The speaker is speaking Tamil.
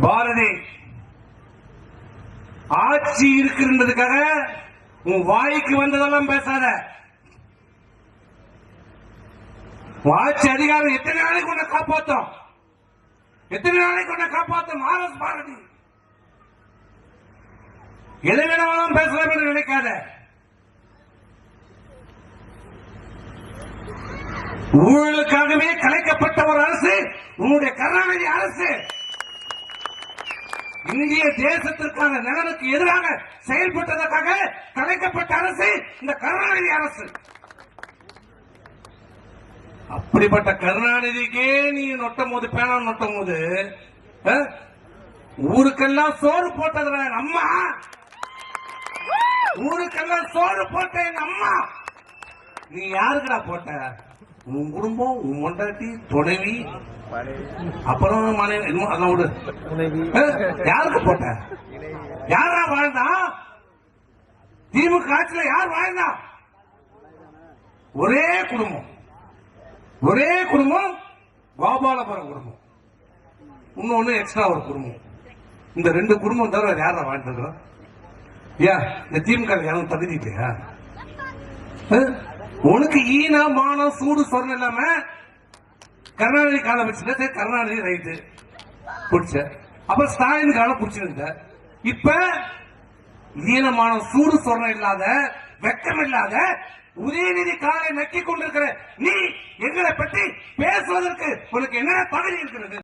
பாரதி ஆட்சி இருக்குன்றதுக்காக உன் வாய்க்கு வந்ததெல்லாம் பேசாத. ஆட்சி அதிகாரம் எத்தனை நாளைக்கு உன்னை காப்பாற்றும்? எத்தனை நாளைக்கு உன்னை காப்பாற்றும்? ஆர்எஸ் பாரதி எதை வேணாலும் பேசலாம் என்று நினைக்காத. ஊழலுக்காகவே கலைக்கப்பட்ட ஒரு அரசு உன்னுடைய கருணாநிதி அரசு. இந்திய தேசத்திற்கான நலனுக்கு எதிராக செயல்பட்டதற்காக கலைக்கப்பட்ட அரசு இந்த கருணாநிதி அரசு. அப்படிப்பட்ட கருணாநிதிக்கே நீ நொட்டும் போது, பேனா நொட்டும் போது, ஊருக்கெல்லாம் சோறு போட்டது எங்க அம்மா. ஊருக்கெல்லாம் சோறு போட்ட எங்க அம்மா. நீ யாருக்குடா போட்ட? உன் குடும்பம், உன் மொண்டாட்டி, துணைவி, அப்புறம் யாருக்கு போட்ட? யாரா வாழ்ந்தா? திமுக ஆட்சியில் யார் வாழ்ந்தா? ஒரே குடும்பம், ஒரே குடும்பம், கோபாலபுரம் குடும்பம், இன்னொன்னு எக்ஸ்ட்ரா ஒரு குடும்பம். இந்த ரெண்டு குடும்பம் தவிர யாரா வாழ்ந்துருக்கிறோம்? ஏன் இந்த திமுக யாரும் தகுதி இல்லையா? உனக்கு ஈனா மானம் சூடு சொரணம் இல்லாம கருணாநிதி காலம் வச்சுட்ட. கருணாநிதி ரைட்டு பிடிச்ச, அப்புறம் ஸ்டாலின் காலம் பிடிச்சிருந்த. இப்ப ஈனமான சூடு சொரணம் இல்லாத, வெக்கம் இல்லாத உதயநிதி காலை நக்கி கொண்டிருக்கிற நீ எங்களை பற்றி பேசுவதற்கு உனக்கு என்ன தகுதி இருக்கிறது?